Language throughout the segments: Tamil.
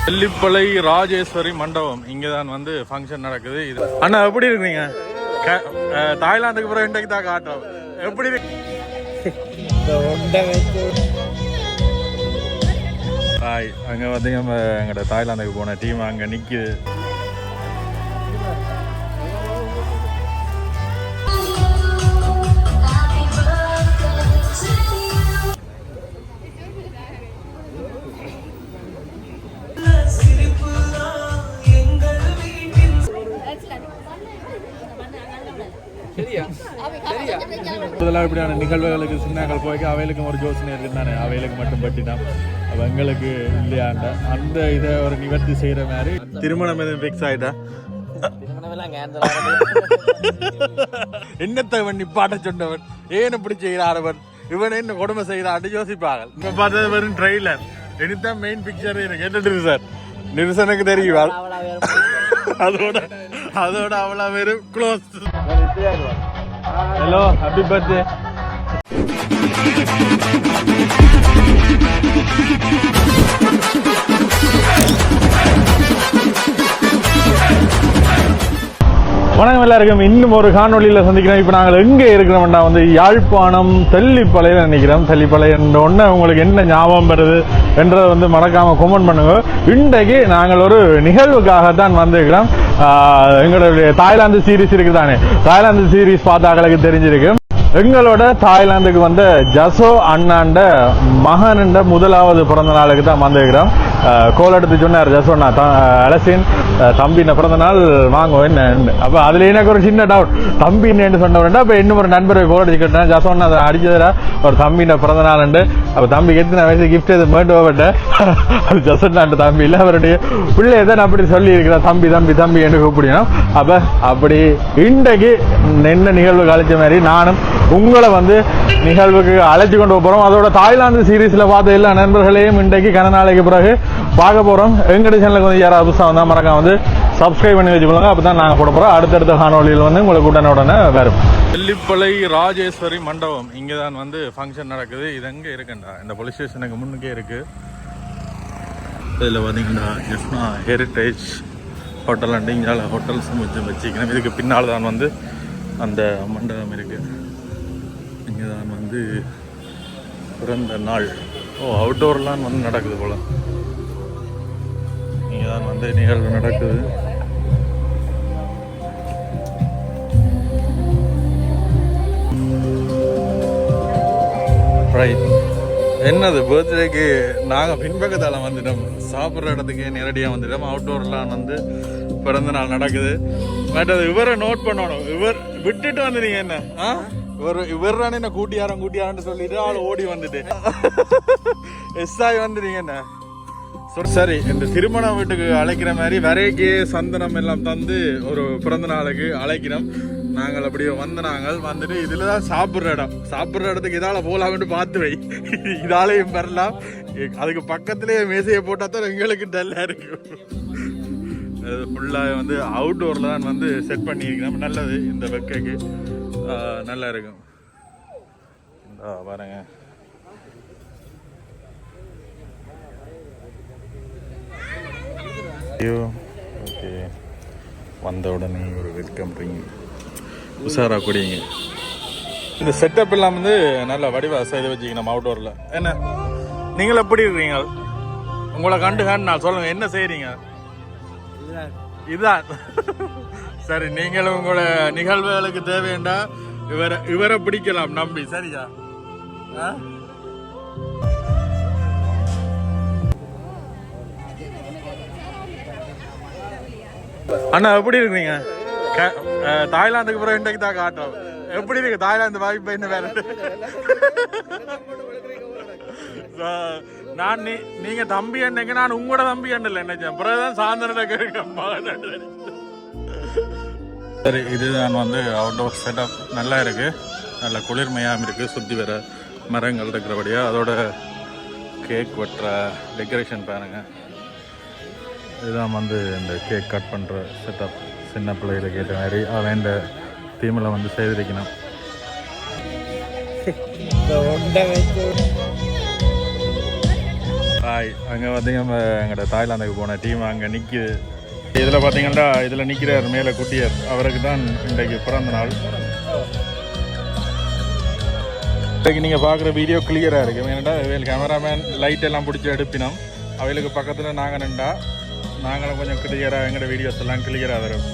தெல்லிப்பளை ராஜேஸ்வரி மண்டபம் இங்கதான் வந்து ஃபங்க்ஷன் நடக்குது. இது அண்ணா எப்படி இருக்கீங்க? தாய்லாந்துக்கு பிறகு இன்றைக்கு தான் காட்டும். எப்படி அங்க வந்து நம்ம எங்கட தாய்லாந்துக்கு போன டீம் அங்க நிக்குது. இதெல்லாம் இப்படியான நிகழ்வுகளுக்கு சின்னங்கள் போய்க்கு அவைகளுக்கும் ஒரு யோசனை இருக்குதானே, அவைகளுக்கு மட்டும் பட்டிதான் எங்களுக்கு இல்லையாண்ட அந்த இதை ஒரு நிவர்த்தி செய்யற மாதிரி திருமணம் எதுவும் ஃபிக்ஸ் ஆயிட்டா என்னத்தவன் நிப்பாட்ட சொன்னவன் ஏன் இப்படி செய்யறாரவன் இவன் என்ன கொடுமை செய்யறான்னு யோசிப்பாங்க. இப்ப பார்த்தது வெறும் ட்ரெய்லர், இனிதான் மெயின் பிக்சர் எனக்கு என்ன சார் நிருசனுக்கு தெரியுவா அதோட அவளா வெறும் க்ளோஸ். Hello happy birthday. வணக்கம் எல்லாருக்கும். இன்னும் ஒரு காணொலியில் சந்திக்கிறோம். இப்போ நாங்கள் எங்கே இருக்கிறோம்னா வந்து யாழ்ப்பாணம் தெல்லிப்பளையில் நினைக்கிறோம். தெல்லிப்பளை என்ற ஒன்று உங்களுக்கு என்ன ஞாபகம் வருது என்றதை வந்து மறக்காமல் கமெண்ட் பண்ணுங்க. இன்றைக்கு நாங்கள் ஒரு நிகழ்வுக்காகத்தான் வந்திருக்கிறோம். எங்களுடைய தாய்லாந்து சீரீஸ் இருக்குதானே, தாய்லாந்து சீரீஸ் பார்த்தாக்களுக்கு தெரிஞ்சிருக்கு. எங்களோட தாய்லாந்துக்கு வந்த ஜசோ அண்ணாண்ட மகன் முதலாவது பிறந்த நாளுக்கு தான் வந்திருக்கிறோம். கோல் எடுத்து சொன்னார் ஜசோண்ணா, அலசின் தம்பின பிறந்த நாள் வாங்குவோம் என்ன. அப்போ அதில் எனக்கு ஒரு சின்ன டவுட், தம்பின்னு சொன்னவன்டா இப்போ இன்னும் ஒரு நண்பரை கோல் அடிச்சு கேட்டேன். ஜசோண்ணா அதை அடிச்சதுடா ஒரு தம்பின பிறந்த நாள்ண்டு. அப்போ தம்பிக்கு எத்தனை வயசு கிஃப்ட் எது மேட்டு போட்டேன். அது ஜசோண்ணாண்ட தம்பி இல்லை, அவருடைய பிள்ளையை தான் அப்படி சொல்லி இருக்கிறேன், தம்பி தம்பி தம்பி என்று கூப்பிடணும். அப்போ அப்படி இன்றைக்கு என்ன நிகழ்வு கழிச்ச மாதிரி நானும் உங்களை வந்து நிகழ்வுக்கு அழைச்சி கொண்டு போகிறோம். அதோட தாய்லாந்து சீரீஸில் பார்த்த எல்லா நண்பர்களையும் இன்றைக்கு கன நாளைக்கு பிறகு பார்க்க போகிறோம். எங்கட சேனலுக்கு வந்து யாராவது புதுசாக வந்தால் மறக்காம வந்து சப்ஸ்கிரைப் பண்ணி வச்சுக்கொள்ளுங்க. அப்போ தான் நாங்கள் போட போகிறோம். அடுத்தடுத்த காணொலியில் வந்து உங்களுக்கு உடனே வரும். தெல்லிப்பளை ராஜேஸ்வரி மண்டபம் இங்கே தான் வந்து ஃபங்க்ஷன் நடக்குது. இது எங்கே இருக்குண்டா, இந்த போலீஸ் ஸ்டேஷனுக்கு முன்னுக்கே இருக்குது. இதில் பார்த்தீங்கன்னா ஜெஃப்னா ஹெரிட்டேஜ் ஹோட்டல் அண்ட் இங்கே ஹோட்டல்ஸ் கொஞ்சம் வச்சுக்கணும். இதுக்கு பின்னால் தான் வந்து அந்த மண்டபம் இருக்குது. இங்கே தான் வந்து பிறந்த நாள் அவுட்டோர்லாம் வந்து நடக்குது போல். இங்கே தான் வந்து நிகழ்வு நடக்குது. ரைட், என்னது பர்த்டேக்கு நாங்கள் பின்பக்கத்தால் வந்துட்டோம், சாப்பிட்ற இடத்துக்கு நேரடியாக வந்துட்டோம். அவுட்டோர்லாம் வந்து பிறந்த நாள் நடக்குது. பட் அது இவரை நோட் பண்ணணும், இவர் விட்டுட்டு வந்துட்டீங்க என்ன இவர் என்ன கூட்டியாரன்னு சொல்லிட்டு ஆள் ஓடி வந்துட்டு எஸ்ஆய் வந்துட்டீங்க என்ன. சரி, இந்த திருமண வீட்டுக்கு அழைக்கிற மாதிரி வரைக்கு சந்தனம் எல்லாம் தந்து ஒரு பிறந்த நாளுக்கு அழைக்கிறோம். நாங்கள் அப்படியே நாங்கள் வந்துட்டு இதுல தான் சாப்பிட்ற இடத்துக்கு இதால போலாம்னு பார்த்து வை, இதாலையும் வரலாம். அதுக்கு பக்கத்திலேயே மேசையை போட்டா தான் எங்களுக்கு டல்லா இருக்கும். ஃபுல்லாக வந்து அவுட்டோரில் தான் வந்து செட் பண்ணியிருக்கிறோம். நல்லது, இந்த வெக்கைக்கு நல்லா இருக்கும். பாருங்க, ஓகே. வந்த உடனே ஒரு வெல்கம் ட்ரிங்க் உஷாரா குடிங்க. இந்த செட்டப் எல்லாம் வந்து நல்ல வடிவா செய்து வச்சுக்கணும் அவுட்டோரில். என்ன நீங்கள் எப்படி இருக்கிறீங்க? உங்களை கண்டு நான் சொல்லுங்க, என்ன செய்றீங்க? இதுதான் சரி. நீங்களும் உங்களோட நிகழ்வுகளுக்கு தேவையாண்டா இவரை பிடிக்கலாம் நம்பி. சரியா? அண்ணா எப்படி இருக்கீங்க? தாய்லாந்துக்கு பிறகு இன்றைக்கு தான் காட்டும். எப்படி இருக்கு தாய்லாந்து வாய்ப்பு? என்ன வேற நான் நீங்க தம்பி என்னங்க, நான் உங்களோட தம்பி என்ன நினைச்சேன். பிறகுதான் சாயந்தரம். சரி, இதுதான் வந்து அவுட்டோர் செட்டப். நல்லா இருக்கு, நல்ல குளிர்மையாகவும் இருக்கு. சுற்றி வர மரங்கள் இருக்கிறபடியா. அதோட கேக் வெட்டுற டெக்கரேஷன் பாருங்க. இதுதான் வந்து இந்த கேக் கட் பண்ணுற செட்டப். சின்ன பிள்ளைகளுக்கு ஏற்ற மாதிரி அவன் தீமில் வந்து செய்திருக்கணும். அங்கே பார்த்தீங்கன்னா எங்களோட தாய்லாந்துக்கு போன டீம் அங்கே நிற்கிது. இதில் பார்த்தீங்கன்னா இதில் நிற்கிறார் மேலே குட்டியார், அவருக்கு தான் இன்றைக்கு பிறந்த நாள். இன்றைக்கு நீங்கள் பார்க்குற வீடியோ கிளியராக இருக்குது. ஏன்னா இவங்க கேமராமேன் லைட் எல்லாம் பிடிச்சி எடுப்பினோம். அவைகளுக்கு பக்கத்தில் நாங்கள் நின்றா நாங்களும் கொஞ்சம் கிளியராக எங்களோட வீடியோஸ் எல்லாம் கிளியராக வரும்.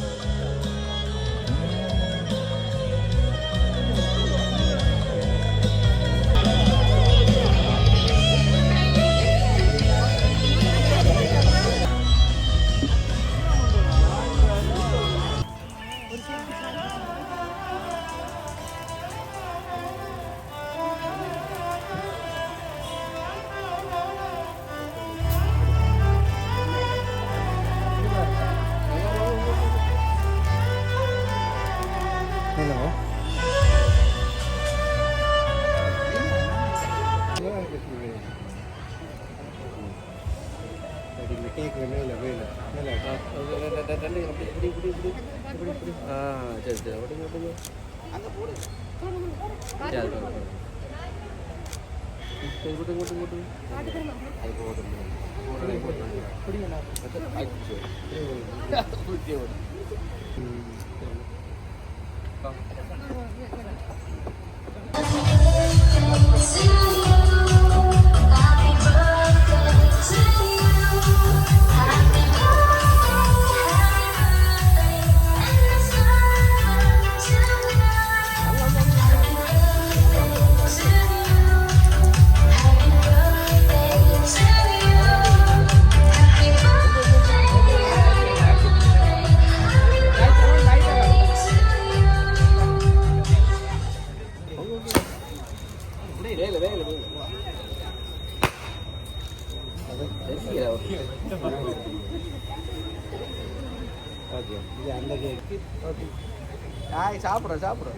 சாப்பிட்றோம்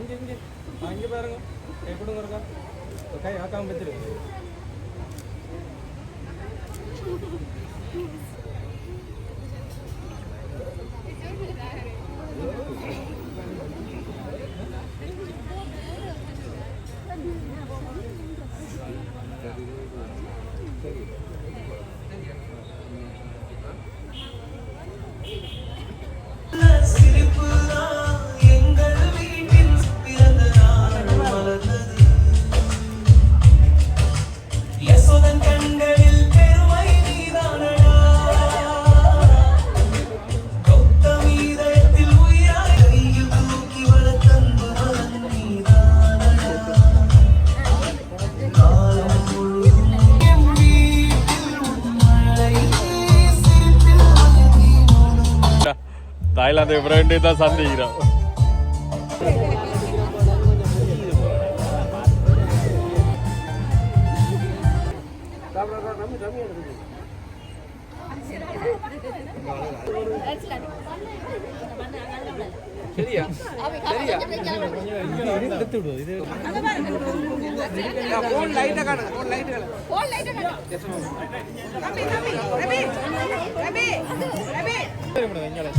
இங்கே பாருங்க எப்படி இருக்கா கை ஆக்காம வச்சிரு. தாய்லாந்து ஃப்ரெண்டு தான் சந்திக்கிறோம். சரியா சரியா எடுத்து விடு. இது ஃபோன் லைட்டா காணுங்க, ஃபோன் லைட்டா காணுங்க, ஃபோன் லைட்டா காணுங்க. ரவி ரவி ரவி ரவி ரவி இங்கல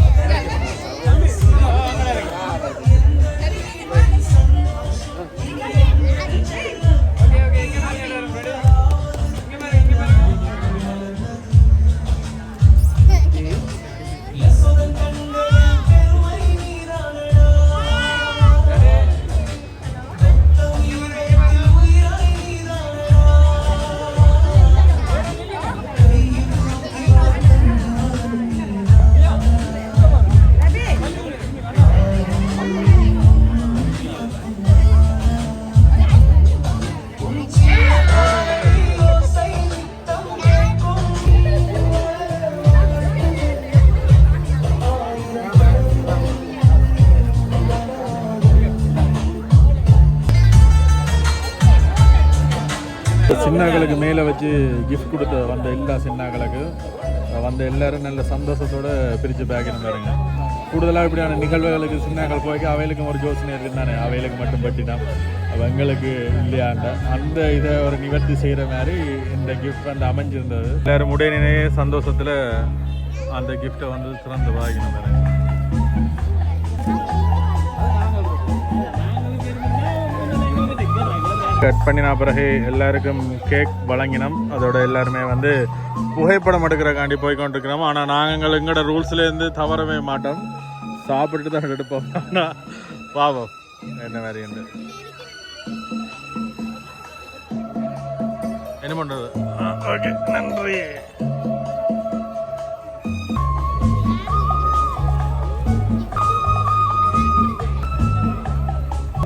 சின்னாக்களுக்கு மேலே வச்சு கிஃப்ட் கொடுத்த வந்த எல்லா சின்னாக்களுக்கு வந்த எல்லாரும் நல்ல சந்தோஷத்தோடு பிரித்து பேக்கணும் பாருங்க. கூடுதலாக இப்படியான நிகழ்வுகளுக்கு சின்னாக்கள் போய்க்கு அவைகளுக்கும் ஒரு யோசனை இருக்குதானே, அவைகளுக்கு மட்டும் பட்டினா எங்களுக்கு இல்லையாண்ட அந்த இதை ஒரு நிவர்த்தி செய்கிற மாதிரி இந்த கிஃப்ட் வந்து அமைஞ்சிருந்தது. எல்லாரும் உடனே சந்தோஷத்தில் அந்த கிஃப்டை வந்து திறந்து வாங்கினோம் பாருங்க. கட் பண்ணின பிறகு எல்லாருக்கும் கேக் வழங்கினோம். அதோட எல்லாருமே வந்து புகைப்படம் எடுக்கிறக்காண்டி போய்கொண்டிருக்கிறோம். ஆனால் நாங்கள் எங்களோட ரூல்ஸ்லேருந்து தவறவே மாட்டோம், சாப்பிட்டு தான் எடுப்போம். ஆனால் பாவம் என்ன மாதிரி உண்டு, என்ன பண்ணுறது. ஓகே, நன்றி.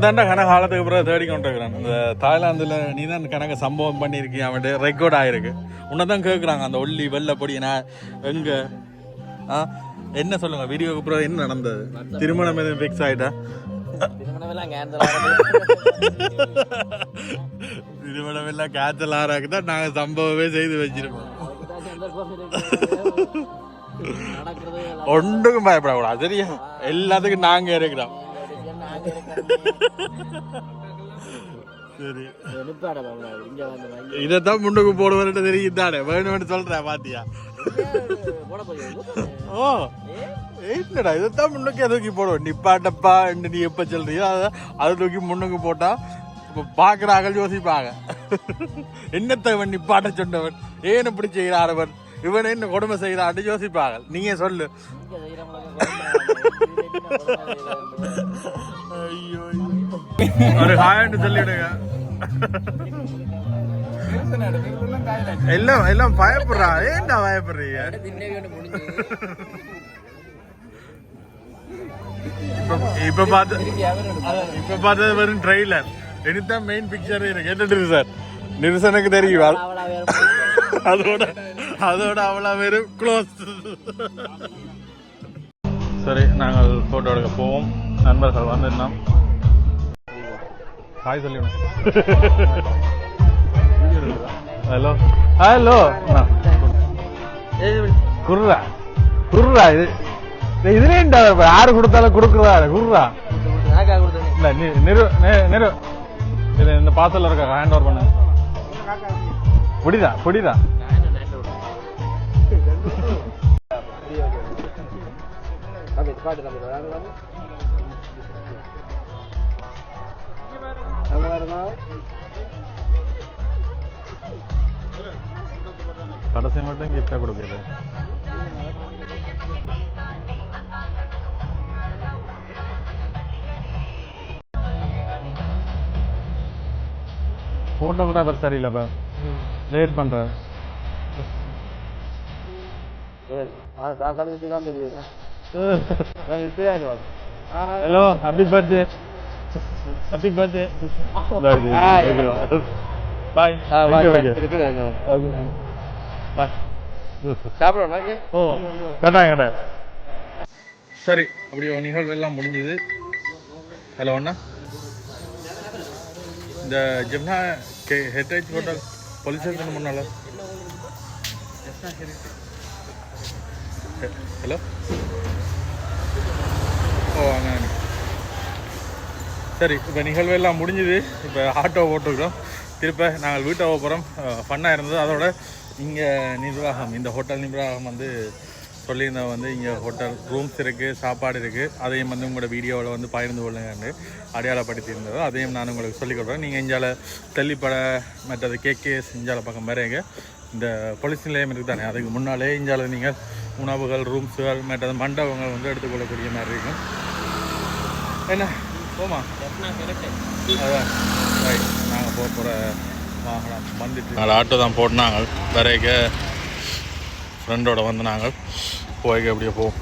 தாண்டா கணக்கு காலத்துக்கு பிறகு தேடி கொண்டு இருக்கிறான். இந்த தாய்லாந்தில் நீ தான் கணக்கு சம்பவம் பண்ணியிருக்கீங்க, அவன்ட்டு ரெக்கார்ட் ஆகிருக்கு. உன்னை தான் கேட்குறாங்க அந்த ஒல்லி வெள்ளை பொடி நான் எங்கே என்ன சொல்லுங்க, வீடியோக்கு பிறகு என்ன நடந்தது? திருமணம் எதுவும் ஃபிக்ஸ் ஆகிட்டா? திருமணம் எல்லாம் கேன்சல் ஆறாக்கு தான் நாங்கள் சம்பவமே செய்து வச்சிருக்கோம். ஒன்றுக்கும் பயப்படக்கூடாது சரியா, எல்லாத்துக்கும் நாங்கள் இருக்கிறோம். சரி, இதைத்தான் முன்னுக்கு போடுவது தெரியும் தானே, வேணும்னு சொல்றேன் பாத்தியா? ஓ இல்லடா, இதைத்தான் முன்னுக்கே தூக்கி போடுவோம். நிப்பாட்டப்பா நீ எப்ப சொல்றியோ அதை தூக்கி முன்னுக்கு போட்டா இப்ப பாக்குறாங்க, யோசிப்பாங்க என்னத்தை இவன் நிப்பாட்ட சொன்னவன், ஏன் இப்படி செய்யறாரவன், இவன் என்ன கொடுமை செய்யறான்னு யோசிப்பாங்க. நீங்க சொல்லு. ஐயோ, ஒரு ஹாய்னு சொல்லிடுங்க. எல்லாம் எல்லாம் பயப்படுறா, ஏன்டா பயப்படுறீங்க? இப்ப பார்த்தது வெறும் ட்ரெய்லர், இனிதான் மெயின் பிக்சர் இருக்கு. என்ன சார் நிருசனுக்கு தெரியும், அதோட அவ்வளோ வெறும் க்ளோஸ். சரி, நாங்கள் போட்டோ எடுக்க போவோம். நண்பர்கள் வந்துருந்தோம். ஹாய் சொல்லிடணும். ஹலோ ஹலோ, குர்ரா குர்ரா, இது இதுல யாரு கொடுத்தாலும் கொடுக்குறா குர்ரா. இல்ல நெரு இது இந்த பார்சல் இருக்க ஹேண்ட் ஓவர் பண்ணு. புடிதா புடிதா. கடைசி மட்டும் கிஃப்டா கொடுக்குது. போட்டோகிராஃபர் சரியில்லைப்பா, லேட் பண்றேன். Hello, happy birthday. Happy birthday. Bye. சரி, அப்படி நிகழ்வு எல்லாம் முடிஞ்சது. ஹலோ அண்ணா, இந்த ஜெம்னா ஹெரிட்டேஜ் ஹோட்டல் போலீஸ் ஸ்டேஷன் முன்னால. ஹலோ, ஓ அண்ணா. சரி, இப்போ நிகழ்வு எல்லாம் முடிஞ்சுது. இப்போ ஆட்டோ போட்டுருக்கோம். திருப்ப நாங்கள் வீட்டை போகிறோம். ஃபன்னாக இருந்தது. அதோட இங்கே நிர்வாகம், இந்த ஹோட்டல் நிர்வாகம் வந்து சொல்லியிருந்தா வந்து இங்கே ஹோட்டல் ரூம்ஸ் இருக்குது, சாப்பாடு இருக்குது, அதையும் வந்து உங்களோட வீடியோவில் வந்து பகிர்ந்து கொள்ளுங்கன்னு அடையாளப்படுத்தியிருந்ததோ அதையும் நான் உங்களுக்கு சொல்லிக் கொடுக்குறேன். நீங்கள் இஞ்சால தெல்லிப்படை மற்றது கேகேஎஸ் இஞ்சால பக்கம் வரைங்க இந்த போலீஸ் நிலையம் இருக்குது தானே, அதுக்கு முன்னாலே இஞ்சால நீங்கள் உணவுகள், ரூம்ஸுகள், மற்றது மண்டபங்கள் வந்து எடுத்துக்கொள்ளக்கூடிய மாதிரி இருக்கும். என்ன போமா, அதான் ரைட். நாங்கள் போகிற வாகனம் வந்துட்டு 4 ஆட்டோ தான் போட்டு நாங்கள் வரைக்க ஃப்ரெண்டோட வந்து நாங்கள் போய்க்க அப்படியே போவோம்.